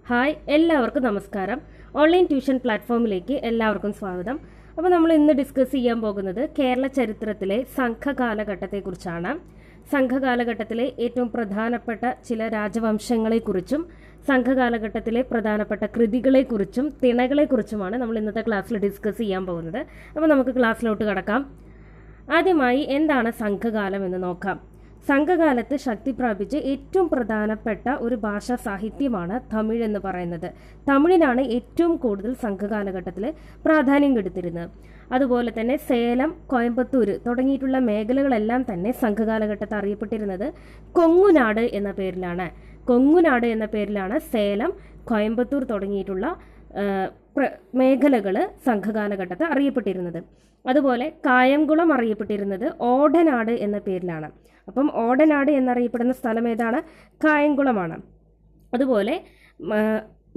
Hi, എല്ലാവർക്കും നമസ്കാരം. Online tuition പ്ലാറ്റ്ഫോമിലേക്ക് എല്ലാവർക്കും സ്വാഗതം. അപ്പോൾ നമ്മൾ ഇന്ന് ഡിസ്കസ് ചെയ്യാൻ പോകുന്നത് കേരള ചരിത്രത്തിലെ സംഘകാലഘട്ടത്തെക്കുറിച്ചാണ്. സംഘകാലഘട്ടത്തിലെ ഏറ്റവും പ്രധാനപ്പെട്ട ചില രാജവംശങ്ങളെക്കുറിച്ചും സംഘകാലഘട്ടത്തിലെ പ്രധാനപ്പെട്ട കൃതികളെക്കുറിച്ചും തിണകളെക്കുറിച്ചുമാണ് നമ്മൾ ഇന്നത്തെ ക്ലാസ്സിൽ ഡിസ്കസ് ചെയ്യാൻ പോകുന്നത്. അപ്പോൾ നമുക്ക് ക്ലാസ്സിലോട്ട് കടക്കാം. ആദ്യമായി എന്താണ് സംഘകാലം എന്ന് നോക്കാം. സംഘകാലത്ത് ശക്തി പ്രാപിച്ച ഏറ്റവും പ്രധാനപ്പെട്ട ഒരു ഭാഷാ സാഹിത്യമാണ് തമിഴ് എന്ന് പറയുന്നത്. തമിഴിനാണ് ഏറ്റവും കൂടുതൽ സംഘകാലഘട്ടത്തിൽ പ്രാധാന്യം കൊടുത്തിരുന്നത്. അതുപോലെ തന്നെ സേലം, കോയമ്പത്തൂർ തുടങ്ങിയിട്ടുള്ള മേഖലകളെല്ലാം തന്നെ സംഘകാലഘട്ടത്തിൽ അറിയപ്പെട്ടിരുന്നത് കൊങ്ങുനാട് എന്ന പേരിലാണ്. കൊങ്ങുനാട് എന്ന പേരിലാണ് സേലം, കോയമ്പത്തൂർ തുടങ്ങിയിട്ടുള്ള മേഖലകൾ സംഘകാലഘട്ടത്തിൽ അറിയപ്പെട്ടിരുന്നത്. അതുപോലെ കായംകുളം അറിയപ്പെട്ടിരുന്നത് ഓടനാട് എന്ന പേരിലാണ്. അപ്പം ഓടനാട് എന്നറിയപ്പെടുന്ന സ്ഥലം ഏതാണ്? കായംകുളമാണ്. അതുപോലെ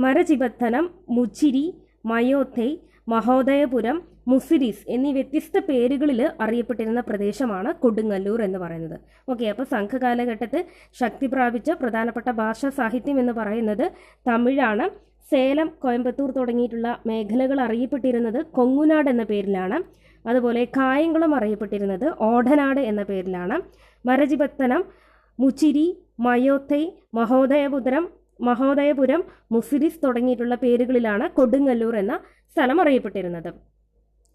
മരചിബത്തനം, മുച്ചിരി, മയോത്തൈ, മഹോദയപുരം, മുസിരിസ് എന്നീ വ്യത്യസ്ത പേരുകളിൽ അറിയപ്പെട്ടിരുന്ന പ്രദേശമാണ് കൊടുങ്ങല്ലൂർ എന്ന് പറയുന്നത്. ഓക്കെ, അപ്പോൾ സംഘകാലഘട്ടത്തിൽ ശക്തി പ്രാപിച്ച പ്രധാനപ്പെട്ട ഭാഷാ സാഹിത്യം എന്ന് പറയുന്നത് തമിഴാണ്. സേലം, കോയമ്പത്തൂർ തുടങ്ങിയിട്ടുള്ള മേഖലകൾ അറിയപ്പെട്ടിരുന്നത് കൊങ്ങുനാട് എന്ന പേരിലാണ്. അതുപോലെ കായംകുളം അറിയപ്പെട്ടിരുന്നത് ഓടനാട് എന്ന പേരിലാണ്. മരചിബത്തനം, മുച്ചിരി, മയോത്തൈ, മഹോദയപുരം, മുസിരിസ് തുടങ്ങിയിട്ടുള്ള പേരുകളിലാണ് കൊടുങ്ങല്ലൂർ എന്ന സ്ഥലം അറിയപ്പെട്ടിരുന്നത്.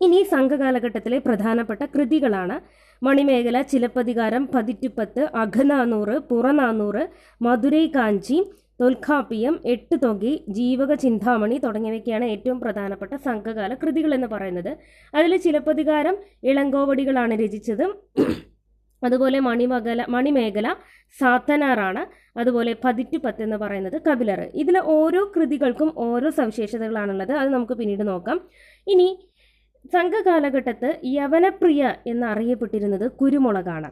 ഇനി സംഘകാലഘട്ടത്തിലെ പ്രധാനപ്പെട്ട കൃതികളാണ് മണിമേഖല, ചിലപ്പതികാരം, പതിറ്റുപത്ത്, അഘനാനൂറ്, പുറനാനൂറ്, മധുരൈ കാഞ്ചി, തൊൽക്കാപ്പിയം, എട്ടുതൊകി, ജീവക ചിന്താമണി തുടങ്ങിയവയ്ക്കാണ് ഏറ്റവും പ്രധാനപ്പെട്ട സംഘകാല കൃതികൾ എന്ന് പറയുന്നത്. അതിൽ ചിലപ്പതികാരം ഇളങ്കോവടികളാണ് രചിച്ചത്. അതുപോലെ മണിമേഖല സാത്തനാറാണ്. അതുപോലെ പതിറ്റുപത്ത് എന്ന് പറയുന്നത് കപിലർ. ഇതിൽ ഓരോ കൃതികൾക്കും ഓരോ സവിശേഷതകളാണുള്ളത്. അത് നമുക്ക് പിന്നീട് നോക്കാം. ഇനി സംഘകാലഘട്ടത്ത് യവനപ്രിയ എന്നറിയപ്പെട്ടിരുന്നത് കുരുമുളകാണ്.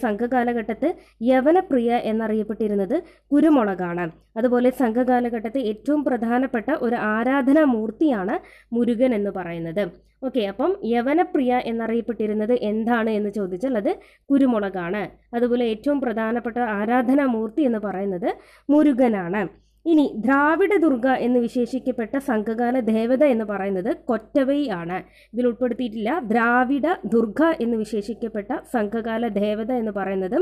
സംഘകാലഘട്ടത്ത് യവനപ്രിയ എന്നറിയപ്പെട്ടിരുന്നത് കുരുമുളകാണ്. അതുപോലെ സംഘകാലഘട്ടത്തെ ഏറ്റവും പ്രധാനപ്പെട്ട ഒരു ആരാധനാ മൂർത്തിയാണ് മുരുകൻ എന്ന് പറയുന്നത്. ഓക്കെ, അപ്പം യവനപ്രിയ എന്നറിയപ്പെട്ടിരുന്നത് എന്താണ് എന്ന് ചോദിച്ചാൽ അത് കുരുമുളകാണ്. അതുപോലെ ഏറ്റവും പ്രധാനപ്പെട്ട ആരാധനാ മൂർത്തി എന്ന് പറയുന്നത് മുരുകനാണ്. ഇനി ദ്രാവിഡ ദുർഗ എന്ന് വിശേഷിക്കപ്പെട്ട സംഘകാല ദേവത എന്ന് പറയുന്നത് കൊറ്റവൈ ആണ്. ഇതിൽ ഉൾപ്പെടുത്തിയിട്ടില്ല. ദ്രാവിഡ ദുർഗ എന്ന് വിശേഷിക്കപ്പെട്ട സംഘകാല ദേവത എന്ന് പറയുന്നത്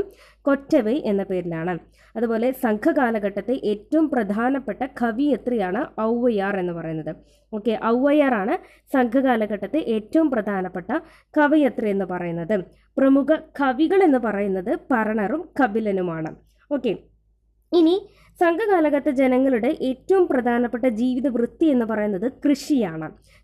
കൊറ്റവൈ എന്ന പേരിലാണ്. അതുപോലെ സംഘകാലഘട്ടത്തെ ഏറ്റവും പ്രധാനപ്പെട്ട കവിയത്രിയാണ് ഔവയാർ എന്ന് പറയുന്നത്. ഓക്കെ, ഔവയാറാണ് സംഘകാലഘട്ടത്തെ ഏറ്റവും പ്രധാനപ്പെട്ട കവയത്രി എന്ന് പറയുന്നത്. പ്രമുഖ കവികൾ എന്ന് പറയുന്നത് പറണറും കപിലനുമാണ്. ഓക്കെ, ഇനി സംഘകാലഘട്ട ജനങ്ങളുടെ ഏറ്റവും പ്രധാനപ്പെട്ട ജീവിത വൃത്തി എന്ന് പറയുന്നത്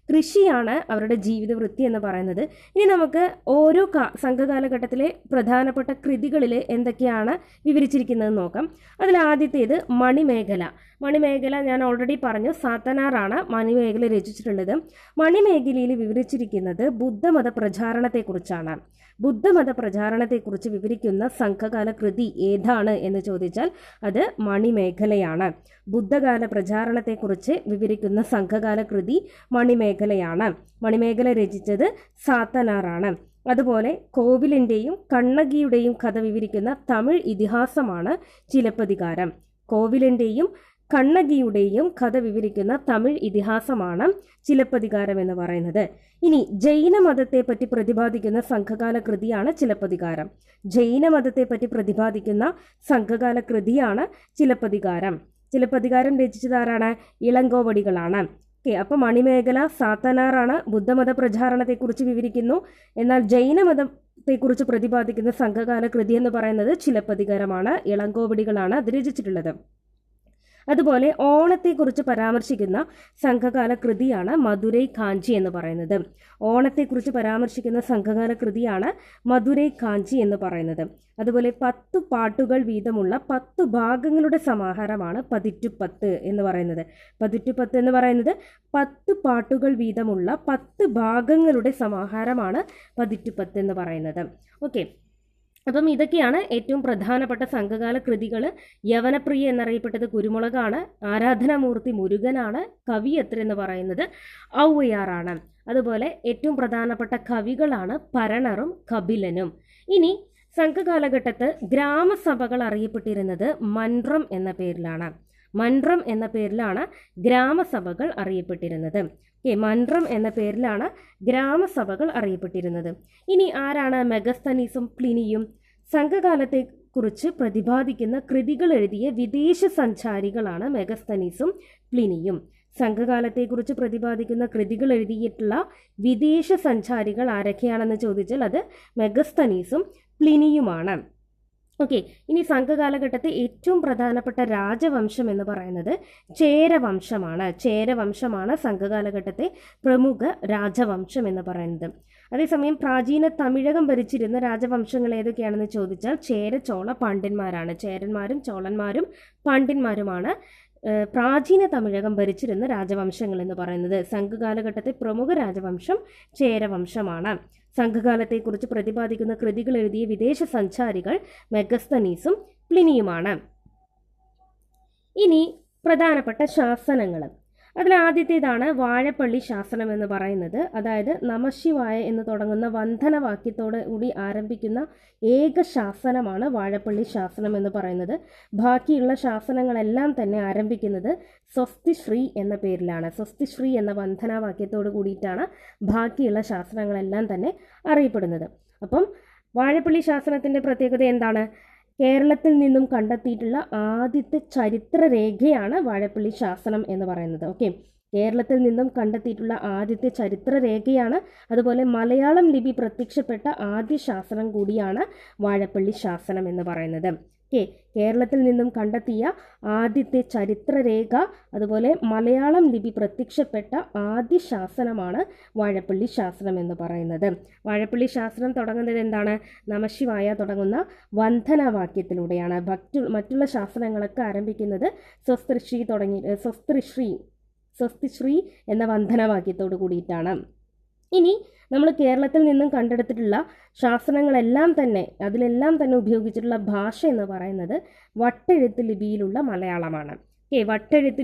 കൃഷിയാണ് അവരുടെ ജീവിത വൃത്തി എന്ന് പറയുന്നത്. ഇനി നമുക്ക് ഓരോ സംഘകാലഘട്ടത്തിലെ പ്രധാനപ്പെട്ട കൃതികളിൽ എന്തൊക്കെയാണ് വിവരിച്ചിരിക്കുന്നത് നോക്കാം. അതിൽ ആദ്യത്തേത് മണിമേഖല ഞാൻ ഓൾറെഡി പറഞ്ഞു, സാത്തനാറാണ് മണിമേഖല രചിച്ചിട്ടുള്ളത്. മണിമേഖലയിൽ വിവരിച്ചിരിക്കുന്നത് ബുദ്ധമത പ്രചാരണത്തെക്കുറിച്ചാണ്. ബുദ്ധമത പ്രചാരണത്തെക്കുറിച്ച് വിവരിക്കുന്ന സംഘകാല കൃതി ഏതാണ് എന്ന് ചോദിച്ചാൽ അത് മണിമേഖലയാണ്. ബുദ്ധകാല പ്രചാരണത്തെക്കുറിച്ച് വിവരിക്കുന്ന സംഘകാല കൃതി മണിമേഖലയാണ്. മണിമേഖല രചിച്ചത് സാത്തനാറാണ്. അതുപോലെ കോവിലിൻ്റെയും കണ്ണകിയുടെയും കഥ വിവരിക്കുന്ന തമിഴ് ഇതിഹാസമാണ് ചിലപ്പതികാരം. കോവിലിൻ്റെയും കണ്ണകിയുടെയും കഥ വിവരിക്കുന്ന തമിഴ് ഇതിഹാസമാണ് ചിലപ്പതികാരം എന്ന് പറയുന്നത്. ഇനി ജൈനമതത്തെ പറ്റി പ്രതിപാദിക്കുന്ന സംഘകാല കൃതിയാണ് ചിലപ്പതികാരം. ജൈനമതത്തെ പറ്റി പ്രതിപാദിക്കുന്ന സംഘകാല കൃതിയാണ് ചിലപ്പതികാരം. ചിലപ്പതികാരം രചിച്ചതാരാണ്? ഇളങ്കോവടികളാണ്. ഓക്കെ, അപ്പോൾ മണിമേഖല സാത്തനാറാണ്, ബുദ്ധമത പ്രചാരണത്തെക്കുറിച്ച് വിവരിക്കുന്നു. എന്നാൽ ജൈനമതത്തെക്കുറിച്ച് പ്രതിപാദിക്കുന്ന സംഘകാല കൃതി എന്ന് പറയുന്നത് ചിലപ്പതികാരമാണ്. ഇളങ്കോവടികളാണ് അത് രചിച്ചിട്ടുള്ളത്. അതുപോലെ ഓണത്തെക്കുറിച്ച് പരാമർശിക്കുന്ന സംഘകാല കൃതിയാണ് മധുരൈ കാഞ്ചി എന്ന് പറയുന്നത്. ഓണത്തെക്കുറിച്ച് പരാമർശിക്കുന്ന സംഘകാല കൃതിയാണ് മധുരൈ കാഞ്ചി എന്ന് പറയുന്നത്. അതുപോലെ 10 പാട്ടുകൾ വീതമുള്ള 10 ഭാഗങ്ങളുടെ സമാഹാരമാണ് പതിറ്റുപത്ത് എന്ന് പറയുന്നത്. പതിറ്റുപത്ത് എന്ന് പറയുന്നത് 10 പാട്ടുകൾ വീതമുള്ള 10 ഭാഗങ്ങളുടെ സമാഹാരമാണ് പതിറ്റുപത്ത് എന്ന് പറയുന്നത്. ഓക്കെ, അപ്പം ഇതൊക്കെയാണ് ഏറ്റവും പ്രധാനപ്പെട്ട സംഘകാല കൃതികൾ. യവനപ്രിയ എന്നറിയപ്പെട്ടത് കുരുമുളകാണ്. ആരാധനാമൂർത്തി മുരുകനാണ്. കവിയത്രി എന്ന് പറയുന്നത് ഔവയാറാണ്. അതുപോലെ ഏറ്റവും പ്രധാനപ്പെട്ട കവികളാണ് പറണറും കപിലനും. ഇനി സംഘകാലഘട്ടത്ത് ഗ്രാമസഭകൾ അറിയപ്പെട്ടിരുന്നത് മൻറം എന്ന പേരിലാണ്. മൺറം എന്ന പേരിലാണ് ഗ്രാമസഭകൾ അറിയപ്പെട്ടിരുന്നത്. മൺറം എന്ന പേരിലാണ് ഗ്രാമസഭകൾ അറിയപ്പെട്ടിരുന്നത്. ഇനി ആരാണ് മെഗസ്തനീസും പ്ലിനിയും? സംഘകാലത്തെക്കുറിച്ച് പ്രതിപാദിക്കുന്ന കൃതികൾ എഴുതിയ വിദേശ സഞ്ചാരികളാണ് മെഗസ്തനീസും പ്ലിനിയും. സംഘകാലത്തെക്കുറിച്ച് പ്രതിപാദിക്കുന്ന കൃതികൾ എഴുതിയിട്ടുള്ള വിദേശ സഞ്ചാരികൾ ആരൊക്കെയാണെന്ന് ചോദിച്ചാൽ അത് മെഗസ്തനീസും പ്ലിനിയുമാണ്. ഇനി സംഘകാലഘട്ടത്തെ ഏറ്റവും പ്രധാനപ്പെട്ട രാജവംശം എന്ന് പറയുന്നത് ചേരവംശമാണ്. ചേരവംശമാണ് സംഘകാലഘട്ടത്തെ പ്രമുഖ രാജവംശം എന്ന് പറയുന്നത്. അതേസമയം പ്രാചീന തമിഴകം ഭരിച്ചിരുന്ന രാജവംശങ്ങൾ ഏതൊക്കെയാണെന്ന് ചോദിച്ചാൽ ചേര, ചോള, പാണ്ഡ്യന്മാരാണ്. ചേരന്മാരും ചോളന്മാരും പാണ്ഡ്യന്മാരുമാണ് പ്രാചീന തമിഴകം ഭരിച്ചിരുന്ന രാജവംശങ്ങൾ എന്ന് പറയുന്നത്. സംഘകാലഘട്ടത്തെ പ്രമുഖ രാജവംശം ചേരവംശമാണ്. സംഘകാലത്തെക്കുറിച്ച് പ്രതിപാദിക്കുന്ന കൃതികൾ എഴുതിയ വിദേശ സഞ്ചാരികൾ മെഗസ്തനീസും പ്ലിനിയുമാണ്. ഇനി പ്രധാനപ്പെട്ട ശാസനങ്ങൾ. അതിൽ ആദ്യത്തേതാണ് വാഴപ്പള്ളി ശാസനം എന്ന് പറയുന്നത്. അതായത് നമഃശിവായ എന്ന് തുടങ്ങുന്ന വന്ദനവാക്യത്തോട് കൂടി ആരംഭിക്കുന്ന ഏക ശാസനമാണ് വാഴപ്പള്ളി ശാസനം എന്ന് പറയുന്നത്. ബാക്കിയുള്ള ശാസനങ്ങളെല്ലാം തന്നെ ആരംഭിക്കുന്നത് സ്വസ്തി ശ്രീ എന്ന പേരിലാണ്. സ്വസ്തി ശ്രീ എന്ന വന്ദനാവാക്യത്തോട് കൂടിയിട്ടാണ് ബാക്കിയുള്ള ശാസനങ്ങളെല്ലാം തന്നെ അറിയപ്പെടുന്നത്. അപ്പം വാഴപ്പള്ളി ശാസനത്തിൻ്റെ പ്രത്യേകത എന്താണ്? കേരളത്തിൽ നിന്നും കണ്ടെത്തിയിട്ടുള്ള ആദ്യത്തെ ചരിത്രരേഖയാണ് വാഴപ്പള്ളി ശാസനം എന്ന് പറയുന്നത്. കേരളത്തിൽ നിന്നും കണ്ടെത്തിയിട്ടുള്ള ആദ്യത്തെ ചരിത്രരേഖയാണ്. അതുപോലെ മലയാളം ലിപി പ്രത്യക്ഷപ്പെട്ട ആദ്യ ശാസനം കൂടിയാണ് വാഴപ്പള്ളി ശാസനം എന്ന് പറയുന്നത്. കേരളത്തിൽ നിന്നും കണ്ടെത്തിയ ആദ്യത്തെ ചരിത്രരേഖ, അതുപോലെ മലയാളം ലിപി പ്രത്യക്ഷപ്പെട്ട ആദ്യ ശാസനമാണ് വാഴപ്പള്ളി ശാസനം എന്ന് പറയുന്നത്. വാഴപ്പള്ളി ശാസനം തുടങ്ങുന്നത് എന്താണ്? നമഃശിവായ തുടങ്ങുന്ന വന്ദനവാക്യത്തിലൂടെയാണ്. മറ്റുള്ള ശാസനങ്ങളൊക്കെ ആരംഭിക്കുന്നത് സ്വസ്തിശ്രീ എന്ന വന്ദനവാക്യത്തോട് കൂടിയിട്ടാണ്. ഇനി നമ്മൾ കേരളത്തിൽ നിന്നും കണ്ടെടുത്തിട്ടുള്ള ശാസനങ്ങളെല്ലാം തന്നെ അതിലെല്ലാം തന്നെ ഉപയോഗിച്ചിട്ടുള്ള ഭാഷ എന്ന് പറയുന്നത് വട്ടെഴുത്ത് ലിപിയിലുള്ള മലയാളമാണ്. വട്ടെഴുത്ത്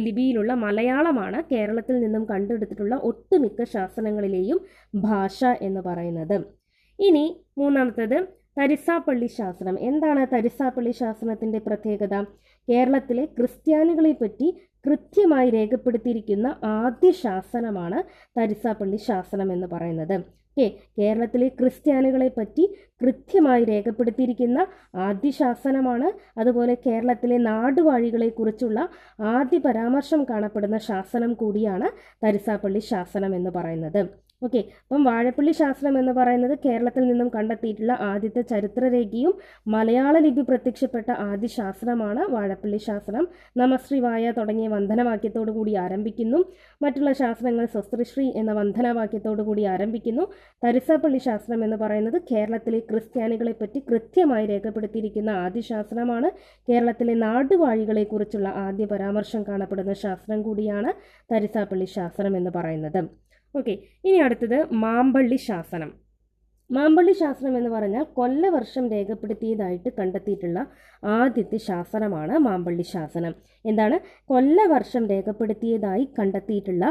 ലിപിയിലുള്ള മലയാളമാണ് കേരളത്തിൽ നിന്നും കണ്ടെടുത്തിട്ടുള്ള ഒട്ടുമിക്ക ശാസനങ്ങളിലെയും ഭാഷ എന്ന് പറയുന്നത്. ഇനി മൂന്നാമത്തേത് തരിസാപ്പള്ളി ശാസനം. എന്താണ് തരിസാപ്പള്ളി ശാസനത്തിൻ്റെ പ്രത്യേകത? കേരളത്തിലെ ക്രിസ്ത്യാനികളെ പറ്റി കൃത്യമായി രേഖപ്പെടുത്തിയിരിക്കുന്ന ആദ്യ ശാസനമാണ് തരിസാപ്പള്ളി ശാസനം എന്ന് പറയുന്നത്. കേരളത്തിലെ ക്രിസ്ത്യാനികളെ പറ്റി കൃത്യമായി രേഖപ്പെടുത്തിയിരിക്കുന്ന ആദ്യ ശാസനമാണ്. അതുപോലെ കേരളത്തിലെ നാടുവാഴികളെക്കുറിച്ചുള്ള ആദ്യ പരാമർശം കാണപ്പെടുന്ന ശാസനം കൂടിയാണ് തരിസാപ്പള്ളി ശാസനം എന്ന് പറയുന്നത്. അപ്പം വാഴപ്പള്ളി ശാസനം എന്ന് പറയുന്നത് കേരളത്തിൽ നിന്നും കണ്ടെത്തിയിട്ടുള്ള ആദ്യത്തെ ചരിത്രരേഖയും മലയാള ലിപി പ്രത്യക്ഷപ്പെട്ട ആദ്യ ശാസനമാണ് വാഴപ്പള്ളി ശാസനം. നമഃശിവായ തുടങ്ങിയ വന്ദനവാക്യത്തോടു കൂടി ആരംഭിക്കുന്നു. മറ്റുള്ള ശാസനങ്ങൾ സ്വസ്തിശ്രീ എന്ന വന്ദനവാക്യത്തോടു കൂടി ആരംഭിക്കുന്നു. തരിസാപ്പള്ളി ശാസനം എന്ന് പറയുന്നത് കേരളത്തിലെ ക്രിസ്ത്യാനികളെ പറ്റി കൃത്യമായി രേഖപ്പെടുത്തിയിരിക്കുന്ന ആദ്യ ശാസനമാണ്. കേരളത്തിലെ നാടുവാഴികളെക്കുറിച്ചുള്ള ആദ്യ പരാമർശം കാണപ്പെടുന്ന ശാസനം കൂടിയാണ് തരിസാപ്പള്ളി ശാസനം എന്ന് പറയുന്നത്. ഇനി അടുത്തത് മാമ്പള്ളി ശാസനം. മാമ്പള്ളി ശാസനം എന്ന് പറഞ്ഞാൽ കൊല്ലവർഷം രേഖപ്പെടുത്തിയതായിട്ട് കണ്ടെത്തിയിട്ടുള്ള ആദ്യത്തെ ശാസനമാണ് മാമ്പള്ളി ശാസനം. എന്താണ്? കൊല്ലവർഷം രേഖപ്പെടുത്തിയതായി കണ്ടെത്തിയിട്ടുള്ള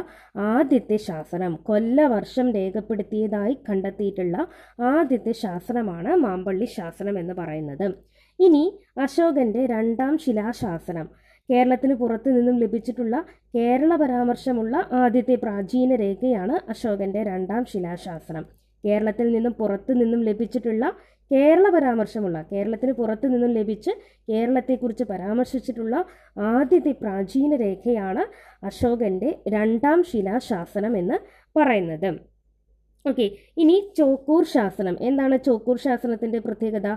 ആദ്യത്തെ ശാസനം. കൊല്ലവർഷം രേഖപ്പെടുത്തിയതായി കണ്ടെത്തിയിട്ടുള്ള ആദ്യത്തെ ശാസനമാണ് മാമ്പള്ളി ശാസനം എന്ന് പറയുന്നത്. ഇനി അശോകന്റെ രണ്ടാം ശിലാശാസനം. കേരളത്തിന് പുറത്തു നിന്നും ലഭിച്ചിട്ടുള്ള കേരള പരാമർശമുള്ള ആദ്യത്തെ പ്രാചീന രേഖയാണ് അശോകന്റെ രണ്ടാം ശിലാശാസനം. കേരളത്തിൽ നിന്നും പുറത്തു നിന്നും ലഭിച്ചിട്ടുള്ള കേരളത്തിന് പുറത്തു നിന്നും ലഭിച്ച് കേരളത്തെക്കുറിച്ച് പരാമർശിച്ചിട്ടുള്ള ആദ്യത്തെ പ്രാചീന രേഖയാണ് അശോകന്റെ രണ്ടാം ശിലാശാസനം എന്ന് പറയുന്നത്. ഇനി ചോക്കൂർ ശാസനം. എന്താണ് ചോക്കൂർ ശാസനത്തിൻ്റെ പ്രത്യേകത?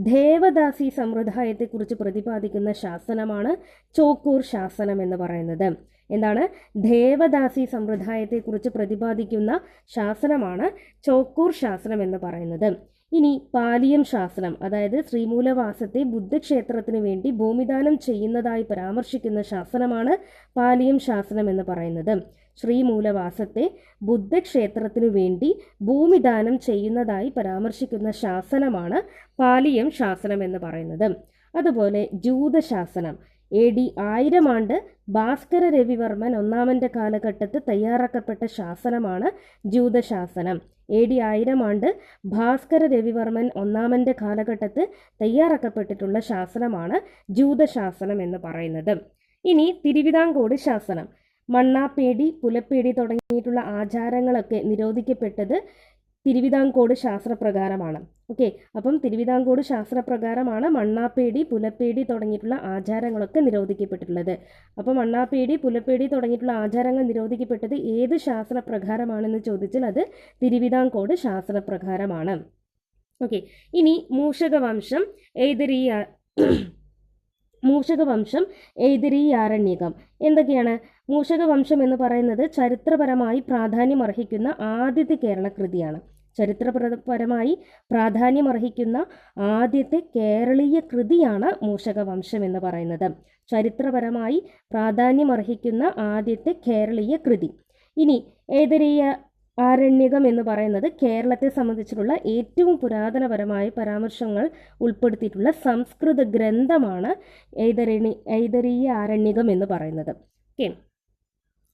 ദേവദാസി സമ്പ്രദായത്തെക്കുറിച്ച് പ്രതിപാദിക്കുന്ന ശാസനമാണ് ചോക്കൂർ ശാസനം എന്ന് പറയുന്നത്. എന്താണ്? ദേവദാസി സമ്പ്രദായത്തെക്കുറിച്ച് പ്രതിപാദിക്കുന്ന ശാസനമാണ് ചോക്കൂർ ശാസനം എന്ന് പറയുന്നത്. ഇനി പാലിയം ശാസനം, അതായത് ശ്രീമൂലവാസത്തെ ബുദ്ധക്ഷേത്രത്തിന് വേണ്ടി ഭൂമിദാനം ചെയ്യുന്നതായി പരാമർശിക്കുന്ന ശാസനമാണ് പാലിയം ശാസനം എന്ന് പറയുന്നത്. ശ്രീമൂലവാസത്തെ ബുദ്ധക്ഷേത്രത്തിനു വേണ്ടി ഭൂമിദാനം ചെയ്യുന്നതായി പരാമർശിക്കുന്ന ശാസനമാണ് പാലിയം ശാസനം എന്ന് പറയുന്നത്. അതുപോലെ ജൂതശാസനം AD 1000 ആണ്ട് ഭാസ്കര രവിവർമ്മൻ ഒന്നാമൻ്റെ കാലഘട്ടത്തിൽ തയ്യാറാക്കപ്പെട്ട ശാസനമാണ് ജൂതശാസനം. AD 1000 ആണ്ട് ഭാസ്കര രവിവർമ്മൻ ഒന്നാമൻ്റെ കാലഘട്ടത്തിൽ തയ്യാറാക്കപ്പെട്ടിട്ടുള്ള ശാസനമാണ് ജൂതശാസനം എന്ന് പറയുന്നത്. ഇനി തിരുവിതാംകോട് ശാസനം. മണ്ണാപ്പേടി, പുലപ്പേടി തുടങ്ങിയിട്ടുള്ള ആചാരങ്ങളൊക്കെ നിരോധിക്കപ്പെട്ടത് തിരുവിതാംകോട് ശാസ്ത്രപ്രകാരമാണ്. ഓക്കെ, അപ്പം തിരുവിതാംകോട് ശാസ്ത്രപ്രകാരമാണ് മണ്ണാപ്പേടി, പുലപ്പേടി തുടങ്ങിയിട്ടുള്ള ആചാരങ്ങളൊക്കെ നിരോധിക്കപ്പെട്ടിട്ടുള്ളത്. അപ്പോൾ മണ്ണാപ്പേടി, പുലപ്പേടി തുടങ്ങിയിട്ടുള്ള ആചാരങ്ങൾ നിരോധിക്കപ്പെട്ടത് ഏത് ശാസ്ത്രപ്രകാരമാണെന്ന് ചോദിച്ചാൽ അത് തിരുവിതാംകോട് ശാസ്ത്രപ്രകാരമാണ്. ഓക്കെ, ഇനി മൂഷകവംശം എയ്തരീയാരണ്യകം എന്തൊക്കെയാണ്? മൂഷകവംശം എന്ന് പറയുന്നത് ചരിത്രപരമായി പ്രാധാന്യമർഹിക്കുന്ന ആദ്യത്തെ കേരള കൃതിയാണ്. ചരിത്രപരമായി പ്രാധാന്യമർഹിക്കുന്ന ആദ്യത്തെ കേരളീയ കൃതിയാണ് മൂഷകവംശം എന്ന് പറയുന്നത്. ചരിത്രപരമായി പ്രാധാന്യമർഹിക്കുന്ന ആദ്യത്തെ കേരളീയ കൃതി. ഇനി ആരണ്യകം എന്ന് പറയുന്നത് കേരളത്തെ സംബന്ധിച്ചിട്ടുള്ള ഏറ്റവും പുരാതനപരമായ പരാമർശങ്ങൾ ഉൾപ്പെടുത്തിയിട്ടുള്ള സംസ്കൃത ഗ്രന്ഥമാണ് ആരണ്യകം എന്ന് പറയുന്നത്. ഓക്കെ,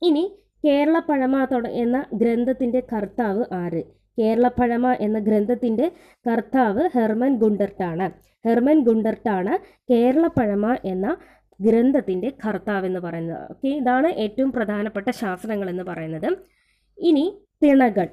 ഇനി കേരളപ്പഴമ എന്ന ഗ്രന്ഥത്തിൻ്റെ കർത്താവ് ആര്? കേരളപ്പഴമ എന്ന ഗ്രന്ഥത്തിൻ്റെ കർത്താവ് ഹെർമൻ ഗുണ്ടർട്ടാണ്. ഹെർമൻ ഗുണ്ടർട്ടാണ് കേരളപ്പഴമ എന്ന ഗ്രന്ഥത്തിൻ്റെ കർത്താവ് എന്ന് പറയുന്നത്. ഓക്കെ, ഇതാണ് ഏറ്റവും പ്രധാനപ്പെട്ട ശാസ്ത്രങ്ങൾ എന്ന് പറയുന്നത്. ഇനി തിണകൾ.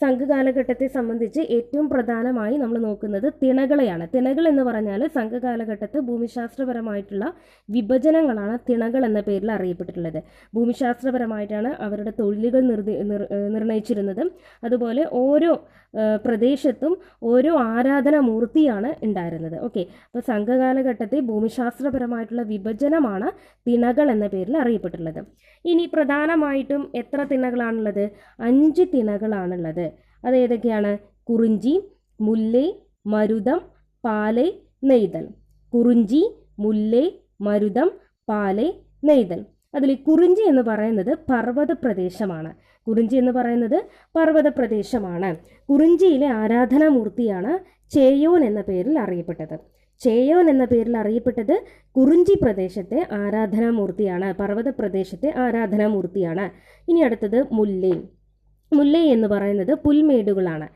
സംഘകാലഘട്ടത്തെ സംബന്ധിച്ച് ഏറ്റവും പ്രധാനമായി നമ്മൾ നോക്കുന്നത് തിണകളെയാണ്. തിണകൾ എന്ന് പറഞ്ഞാൽ സംഘകാലഘട്ടത്ത് ഭൂമിശാസ്ത്രപരമായിട്ടുള്ള വിഭജനങ്ങളാണ് തിണകൾ എന്ന പേരിൽ അറിയപ്പെട്ടിട്ടുള്ളത്. ഭൂമിശാസ്ത്രപരമായിട്ടാണ് അവരുടെ തൊഴിലുകൾ നിർണയിച്ചിരുന്നത്. അതുപോലെ ഓരോ പ്രദേശത്തും ഓരോ ആരാധനാമൂർത്തിയാണ് ഉണ്ടായിരുന്നത്. ഓക്കെ, അപ്പോൾ സംഘകാലഘട്ടത്തെ ഭൂമിശാസ്ത്രപരമായിട്ടുള്ള വിഭജനമാണ് തിണകൾ എന്ന പേരിൽ അറിയപ്പെട്ടിട്ടുള്ളത്. ഇനി പ്രധാനമായിട്ടും എത്ര തിണകളാണുള്ളത്? 5 തിണകളാണുള്ളത്. അത് ഏതൊക്കെയാണ്? കുറിഞ്ചി, മുല്ലൈ, മരുതം, പാലൈ, നെയ്തൽ. കുറിഞ്ചി, മുല്ലൈ, മരുതം, പാലൈ, നെയ്തൽ. അതിൽ കുറിഞ്ചി എന്ന് പറയുന്നത് പർവ്വത പ്രദേശമാണ്. കുറിഞ്ചി എന്ന് പറയുന്നത് പർവ്വത പ്രദേശമാണ്. കുറിഞ്ചിയിലെ ആരാധനാമൂർത്തിയാണ് ചേയോൻ എന്ന പേരിൽ അറിയപ്പെട്ടത്. ചേയോൻ എന്ന പേരിൽ അറിയപ്പെട്ടത് കുറിഞ്ചി പ്രദേശത്തെ ആരാധനാമൂർത്തിയാണ്, പർവ്വത പ്രദേശത്തെ ആരാധനാമൂർത്തിയാണ്. ഇനി അടുത്തത് മുല്ലൈ. മുല്ലൈ എന്ന് പറയുന്നത് പുൽമേടുകളാണ്.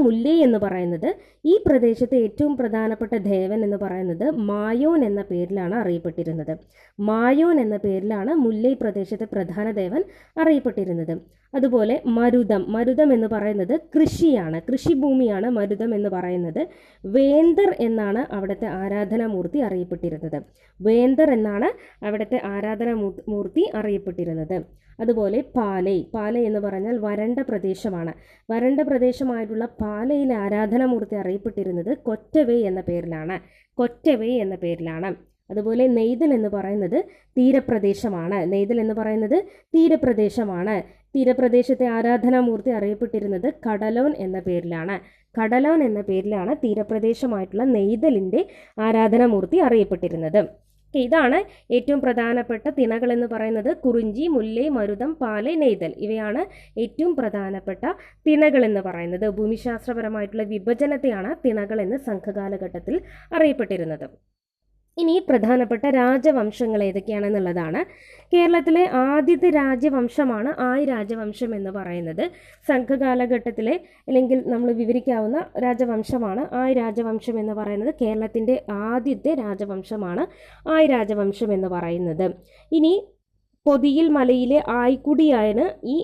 മുല്ലൈ എന്ന് പറയുന്നത്. ഈ പ്രദേശത്തെ ഏറ്റവും പ്രധാനപ്പെട്ട ദേവൻ എന്ന് പറയുന്നത് മായോൻ എന്ന പേരിലാണ് അറിയപ്പെട്ടിരുന്നത്. മായോൻ എന്ന പേരിലാണ് മുല്ലൈ പ്രദേശത്തെ പ്രധാന ദേവൻ അറിയപ്പെട്ടിരുന്നത്. അതുപോലെ മരുതം എന്ന് പറയുന്നത് കൃഷിയാണ്, കൃഷിഭൂമിയാണ് മരുതം എന്ന് പറയുന്നത്. വേന്തർ എന്നാണ് അവിടുത്തെ ആരാധനാമൂർത്തി അറിയപ്പെട്ടിരുന്നത്. വേന്തർ എന്നാണ് അവിടുത്തെ ആരാധനാമൂർത്തി അറിയപ്പെട്ടിരുന്നത്. അതുപോലെ പാലൈ എന്ന് പറഞ്ഞാൽ വരണ്ട പ്രദേശമാണ്. വരണ്ട പ്രദേശമായിട്ടുള്ള പാലയിലെ ആരാധനാമൂർത്തി അറിയപ്പെട്ടിരുന്നത് കൊറ്റവൈ എന്ന പേരിലാണ്. അതുപോലെ നെയ്തൽ എന്ന് പറയുന്നത് തീരപ്രദേശമാണ്. തീരപ്രദേശത്തെ ആരാധനാമൂർത്തി അറിയപ്പെട്ടിരുന്നത് കടലോൻ എന്ന പേരിലാണ് തീരപ്രദേശമായിട്ടുള്ള നെയ്തലിൻ്റെ ആരാധനാമൂർത്തി അറിയപ്പെട്ടിരുന്നത്. ഇതാണ് ഏറ്റവും പ്രധാനപ്പെട്ട തിണകൾ എന്ന് പറയുന്നത്. കുറിഞ്ചി, മുല്ലൈ, മരുതം, പാലൈ, നെയ്തൽ. ഇവയാണ് ഏറ്റവും പ്രധാനപ്പെട്ട തിണകൾ എന്ന് പറയുന്നത്. ഭൂമിശാസ്ത്രപരമായിട്ടുള്ള വിഭജനത്തെയാണ് തിണകൾ എന്ന് സംഘകാലഘട്ടത്തിൽ അറിയപ്പെട്ടിരുന്നത്. ഇനി പ്രധാനപ്പെട്ട രാജവംശങ്ങൾ ഏതൊക്കെയാണെന്നുള്ളതാണ്. കേരളത്തിലെ ആദ്യത്തെ രാജവംശമാണ് ആയ് രാജവംശം എന്ന് പറയുന്നത്. സംഘകാലഘട്ടത്തിലെ അല്ലെങ്കിൽ നമ്മൾ വിവരിക്കാവുന്ന രാജവംശമാണ് ആയ് രാജവംശം എന്ന് പറയുന്നത്. കേരളത്തിൻ്റെ ആദ്യത്തെ രാജവംശമാണ് ആയ് രാജവംശം എന്ന് പറയുന്നത്. ഇനി പൊതിയിൽ മലയിലെ ആയ്ക്കുടിയാണ് ഈ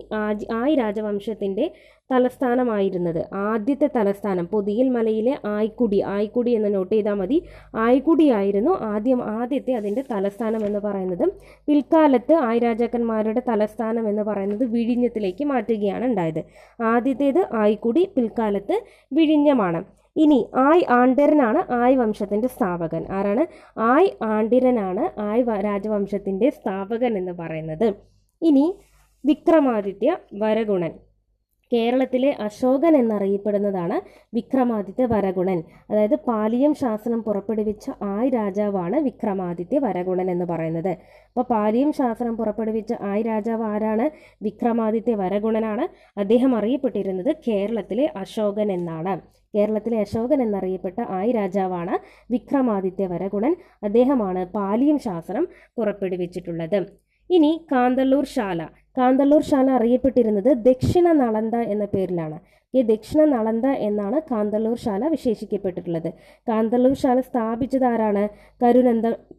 ആയ് രാജവംശത്തിൻ്റെ തലസ്ഥാനമായിരുന്നത്. ആദ്യത്തെ തലസ്ഥാനം പൊതിയിൽ മലയിലെ ആയ്ക്കുടി എന്ന് നോട്ട് ചെയ്താൽ മതി. ആയ്ക്കുടിയായിരുന്നു ആദ്യത്തെ അതിൻ്റെ തലസ്ഥാനം എന്ന് പറയുന്നത്. പിൽക്കാലത്ത് ആയ് രാജാക്കന്മാരുടെ തലസ്ഥാനം എന്ന് പറയുന്നത് വിഴിഞ്ഞത്തിലേക്ക് മാറ്റുകയാണ് ഉണ്ടായത്. ആദ്യത്തേത് ആയ്ക്കുടി, പിൽക്കാലത്ത് വിഴിഞ്ഞമാണ്. ഇനി ആയ് ആണ്ടിരനാണ് ആയ് വംശത്തിൻ്റെ സ്ഥാപകൻ. ആരാണ്? ആയ് ആണ്ടിരനാണ് ആയ് രാജവംശത്തിൻ്റെ സ്ഥാപകൻ എന്ന് പറയുന്നത്. ഇനി വിക്രമാദിത്യ വരഗുണൻ. കേരളത്തിലെ അശോകൻ എന്നറിയപ്പെടുന്നതാണ് വിക്രമാദിത്യ വരഗുണൻ. അതായത് പാലിയം ശാസനം പുറപ്പെടുവിച്ച ആയ് രാജാവാണ് വിക്രമാദിത്യ വരഗുണൻ എന്ന് പറയുന്നത്. അപ്പോൾ പാലിയം ശാസനം പുറപ്പെടുവിച്ച ആയ് രാജാവ് ആരാണ്? വിക്രമാദിത്യ വരഗുണനാണ്. അദ്ദേഹം അറിയപ്പെട്ടിരുന്നത് കേരളത്തിലെ അശോകൻ എന്നാണ്. കേരളത്തിലെ അശോകൻ എന്നറിയപ്പെട്ട ആയ് രാജാവാണ് വിക്രമാദിത്യ വരഗുണൻ. അദ്ദേഹമാണ് പാലിയം ശാസനം പുറപ്പെടുവിച്ചിട്ടുള്ളത്. ഇനി കാന്തല്ലൂർ ശാല അറിയപ്പെട്ടിരുന്നത് ദക്ഷിണ നളന്ദ എന്ന പേരിലാണ്. ദക്ഷിണ നളന്ദ എന്നാണ് കാന്തല്ലൂർ ശാല വിശേഷിക്കപ്പെട്ടിട്ടുള്ളത്. കാന്തല്ലൂർ ശാല സ്ഥാപിച്ചത് ആരാണ്?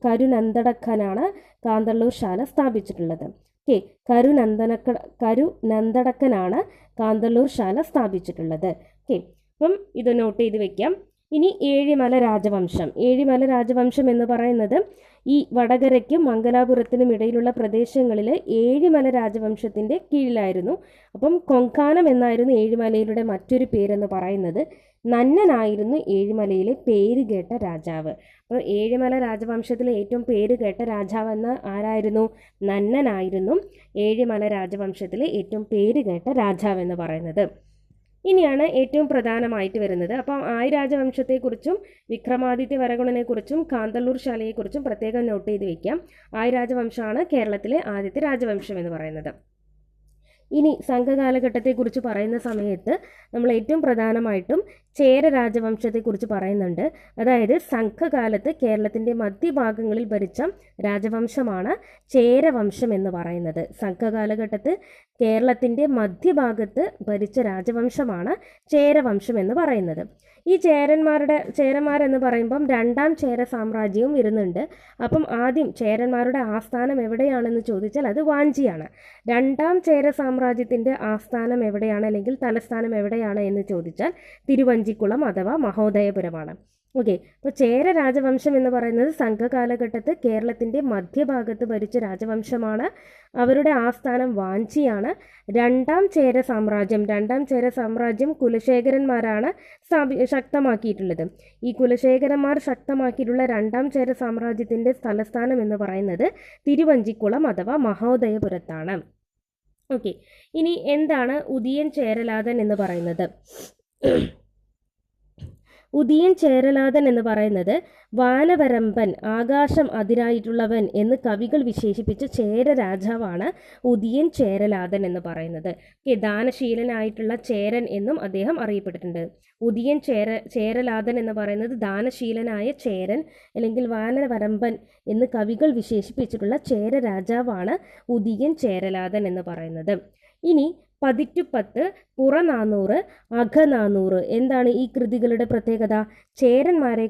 കരുനന്ദടക്കനാണ് കാന്തല്ലൂർ ശാല സ്ഥാപിച്ചിട്ടുള്ളത്. കരുനന്ദടക്കനാണ് കാന്തല്ലൂർ ശാല സ്ഥാപിച്ചിട്ടുള്ളത്. അപ്പം ഇത് നോട്ട് ചെയ്ത് വെക്കാം. ഇനി ഏഴിമല രാജവംശം. ഏഴിമല രാജവംശം എന്ന് പറയുന്നത് ഈ വടകരയ്ക്കും മംഗലാപുരത്തിനും ഇടയിലുള്ള പ്രദേശങ്ങളിൽ ഏഴിമല രാജവംശത്തിൻ്റെ കീഴിലായിരുന്നു. അപ്പം കൊങ്കാനം എന്നായിരുന്നു ഏഴിമലയിലൂടെ മറ്റൊരു പേരെന്ന് പറയുന്നത്. നന്നനായിരുന്നു ഏഴിമലയിലെ പേരുകേട്ട രാജാവ്. അപ്പോൾ ഏഴിമല രാജവംശത്തിലെ ഏറ്റവും പേരുകേട്ട രാജാവ് എന്ന ആരായിരുന്നു? നന്നനായിരുന്നു ഏഴിമല രാജവംശത്തിലെ ഏറ്റവും പേരുകേട്ട രാജാവ് എന്ന് പറയുന്നത്. ഇനിയാണ് ഏറ്റവും പ്രധാനമായിട്ട് വരുന്നത്. അപ്പം ആയി രാജവംശത്തെക്കുറിച്ചും വിക്രമാദിത്യ വരഗുണനെക്കുറിച്ചും കാന്തല്ലൂർ ശാലയെക്കുറിച്ചും പ്രത്യേകം നോട്ട് ചെയ്ത് വയ്ക്കാം. ആയി രാജവംശമാണ് കേരളത്തിലെ ആദ്യത്തെ രാജവംശം എന്ന് പറയുന്നത്. ഇനി സംഘകാലഘട്ടത്തെക്കുറിച്ച് പറയുന്ന സമയത്ത് നമ്മൾ ഏറ്റവും പ്രധാനമായിട്ടും ചേര രാജവംശത്തെക്കുറിച്ച് പറയുന്നുണ്ട്. അതായത് സംഘകാലത്ത് കേരളത്തിൻ്റെ മധ്യഭാഗങ്ങളിൽ ഭരിച്ച രാജവംശമാണ് ചേരവംശം എന്ന് പറയുന്നത്. സംഘകാലഘട്ടത്ത് കേരളത്തിൻ്റെ മധ്യഭാഗത്ത് ഭരിച്ച രാജവംശമാണ് ചേരവംശം എന്ന് പറയുന്നത്. ഈ ചേരന്മാരെന്ന് പറയുമ്പം രണ്ടാം ചേര സാമ്രാജ്യവും വരുന്നുണ്ട്. അപ്പം ആദ്യം ചേരന്മാരുടെ ആസ്ഥാനം എവിടെയാണെന്ന് ചോദിച്ചാൽ അത് വാഞ്ചിയാണ്. രണ്ടാം ചേര സാമ്രാജ്യത്തിൻ്റെ ആസ്ഥാനം എവിടെയാണ് അല്ലെങ്കിൽ തലസ്ഥാനം എവിടെയാണ് എന്ന് ചോദിച്ചാൽ തിരുവഞ്ചിക്കുളം അഥവാ മഹോദയപുരമാണ്. ഓക്കെ, അപ്പോൾ ചേര രാജവംശം എന്ന് പറയുന്നത് സംഘകാലഘട്ടത്ത് കേരളത്തിൻ്റെ മധ്യഭാഗത്ത് ഭരിച്ച രാജവംശമാണ്. അവരുടെ ആസ്ഥാനം വാഞ്ചിയാണ്. രണ്ടാം ചേര സാമ്രാജ്യം കുലശേഖരന്മാരാണ് ശക്തമാക്കിയിട്ടുള്ളത്. ഈ കുലശേഖരന്മാർ ശക്തമാക്കിയിട്ടുള്ള രണ്ടാം ചേര സാമ്രാജ്യത്തിൻ്റെ തലസ്ഥാനം എന്ന് പറയുന്നത് തിരുവഞ്ചിക്കുളം അഥവാ മഹോദയപുരത്താണ്. ഓക്കെ, ഇനി എന്താണ് ഉദിയൻ ചേരലാതൻ എന്ന് പറയുന്നത്? ഉദിയൻ ചേരലാതൻ എന്ന് പറയുന്നത് വാനവരമ്പൻ, ആകാശം അതിരായിട്ടുള്ളവൻ എന്ന് കവികൾ വിശേഷിപ്പിച്ച ചേര രാജാവാണ് ഉദിയൻ ചേരലാതൻ എന്ന് പറയുന്നത്. ദാനശീലനായിട്ടുള്ള ചേരൻ എന്നും അദ്ദേഹം അറിയപ്പെട്ടിട്ടുണ്ട്. ഉദിയൻ ചേരലാതൻ എന്ന് പറയുന്നത് ദാനശീലനായ ചേരൻ അല്ലെങ്കിൽ വാനവരമ്പൻ എന്ന് കവികൾ വിശേഷിപ്പിച്ചിട്ടുള്ള ചേര രാജാവാണ് ഉദിയൻ ചേരലാതൻ എന്ന് പറയുന്നത്. ഇനി 10 പുറനാനൂറ്, അകനാനൂറ് എന്താണ് ഈ കൃതികളുടെ പ്രത്യേകത? ചേരന്മാരെ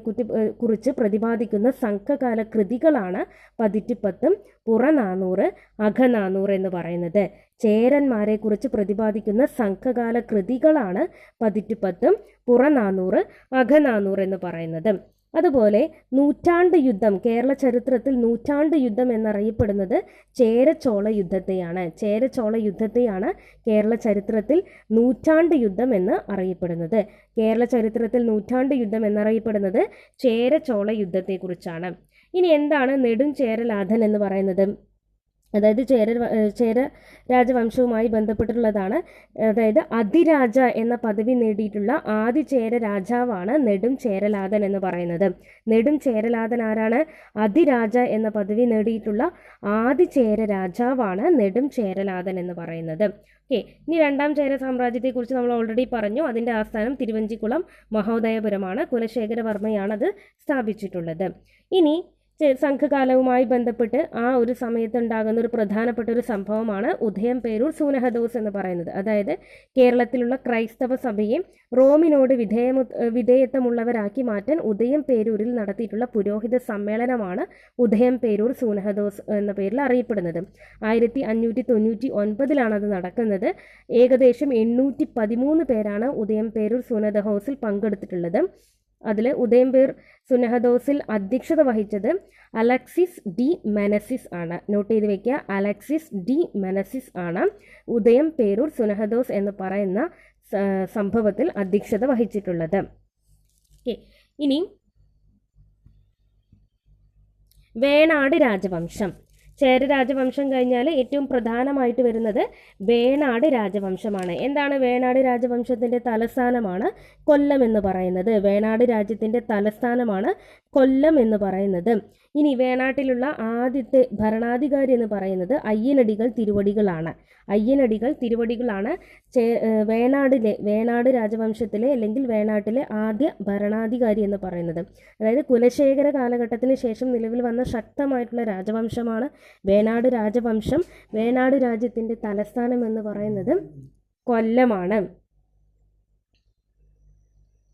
കുറിച്ച് പ്രതിപാദിക്കുന്ന സംഘകാല കൃതികളാണ് 10 പുറനാനൂറ്, അകനാനൂറ് എന്ന് പറയുന്നത്. ചേരന്മാരെ കുറിച്ച് പ്രതിപാദിക്കുന്ന സംഘകാല കൃതികളാണ് 10 പുറനാനൂറ്, അകനാനൂറ് എന്ന് പറയുന്നത്. അതുപോലെ നൂറ്റാണ്ട് യുദ്ധം, കേരള ചരിത്രത്തിൽ നൂറ്റാണ്ട് യുദ്ധം എന്നറിയപ്പെടുന്നത് ചേരചോള യുദ്ധത്തെയാണ് കേരള ചരിത്രത്തിൽ നൂറ്റാണ്ട് യുദ്ധം എന്ന് അറിയപ്പെടുന്നത്. കേരള ചരിത്രത്തിൽ നൂറ്റാണ്ട് യുദ്ധം എന്നറിയപ്പെടുന്നത് ചേരചോള യുദ്ധത്തെക്കുറിച്ചാണ്. ഇനി എന്താണ് നെടുംചേരലാതൻ എന്ന് പറയുന്നത്? അതായത് ചേര രാജവംശവുമായി ബന്ധപ്പെട്ടിട്ടുള്ളതാണ്. അതായത് അതിരാജ എന്ന പദവി നേടിയിട്ടുള്ള ആദ്യ ചേര രാജാവാണ് നെടും ചേരലാതൻ എന്ന് പറയുന്നത്. നെടും ചേരലാതൻ ആരാണ്? അതിരാജ എന്ന പദവി നേടിയിട്ടുള്ള ആദ്യ ചേര രാജാവാണ് നെടും ചേരലാതൻ എന്ന് പറയുന്നത്. ഓക്കെ, ഇനി രണ്ടാം ചേര സാമ്രാജ്യത്തെക്കുറിച്ച് നമ്മൾ ഓൾറെഡി പറഞ്ഞു. അതിൻ്റെ ആസ്ഥാനം തിരുവഞ്ചിക്കുളം മഹോദയപുരമാണ്. കുലശേഖരവർമ്മയാണത് സ്ഥാപിച്ചിട്ടുള്ളത്. ഇനി സംഘകാലവുമായി ബന്ധപ്പെട്ട് ആ ഒരു സമയത്ത് ഉണ്ടാകുന്ന ഒരു പ്രധാനപ്പെട്ട ഒരു സംഭവമാണ് ഉദയംപേരൂർ സൂനഹദോസ് എന്ന് പറയുന്നത്. അതായത് കേരളത്തിലുള്ള ക്രൈസ്തവ സഭയെ റോമിനോട് വിധേയത്വമുള്ളവരാക്കി മാറ്റാൻ ഉദയംപേരൂരിൽ നടത്തിയിട്ടുള്ള പുരോഹിത സമ്മേളനമാണ് ഉദയംപേരൂർ സൂനഹദോസ് എന്ന പേരിൽ അറിയപ്പെടുന്നത്. 1599 അത് നടക്കുന്നത്. ഏകദേശം 813 പേരാണ് ഉദയംപേരൂർ സൂനഹദോസിൽ പങ്കെടുത്തിട്ടുള്ളത്. അതിൽ ഉദയംപേർ സുനഹദോസിൽ അധ്യക്ഷത വഹിച്ചത് അലക്സിസ് ഡി മെനസിസ് ആണ്. നോട്ട് ചെയ്ത് വെക്കുക, അലക്സിസ് ഡി മെനസിസ് ആണ് ഉദയംപേരൂർ സുനഹദോസ് എന്ന് പറയുന്ന സംഭവത്തിൽ അധ്യക്ഷത വഹിച്ചിട്ടുള്ളത്. ഇനി വേണാട് രാജവംശം. ചേര രാജവംശം കഴിഞ്ഞാൽ ഏറ്റവും പ്രധാനമായിട്ട് വരുന്നത് വേണാട് രാജവംശമാണ്. എന്താണ് വേണാട് രാജവംശത്തിൻ്റെ തലസ്ഥാനമാണ് കൊല്ലം എന്ന് പറയുന്നത്. വേണാട് രാജ്യത്തിൻ്റെ തലസ്ഥാനമാണ് കൊല്ലം എന്ന് പറയുന്നത്. ഇനി വേണാട്ടിലുള്ള ആദ്യത്തെ ഭരണാധികാരി എന്ന് പറയുന്നത് അയ്യനടികൾ തിരുവടികളാണ്. വേണാട് രാജവംശത്തിലെ അല്ലെങ്കിൽ വേണാട്ടിലെ ആദ്യ ഭരണാധികാരി എന്ന് പറയുന്നത്. അതായത് കുലശേഖര കാലഘട്ടത്തിന് ശേഷം നിലവിൽ വന്ന ശക്തമായിട്ടുള്ള രാജവംശമാണ് വേണാട് രാജവംശം. വേണാട് രാജ്യത്തിൻ്റെ തലസ്ഥാനം എന്ന് പറയുന്നത് കൊല്ലമാണ്.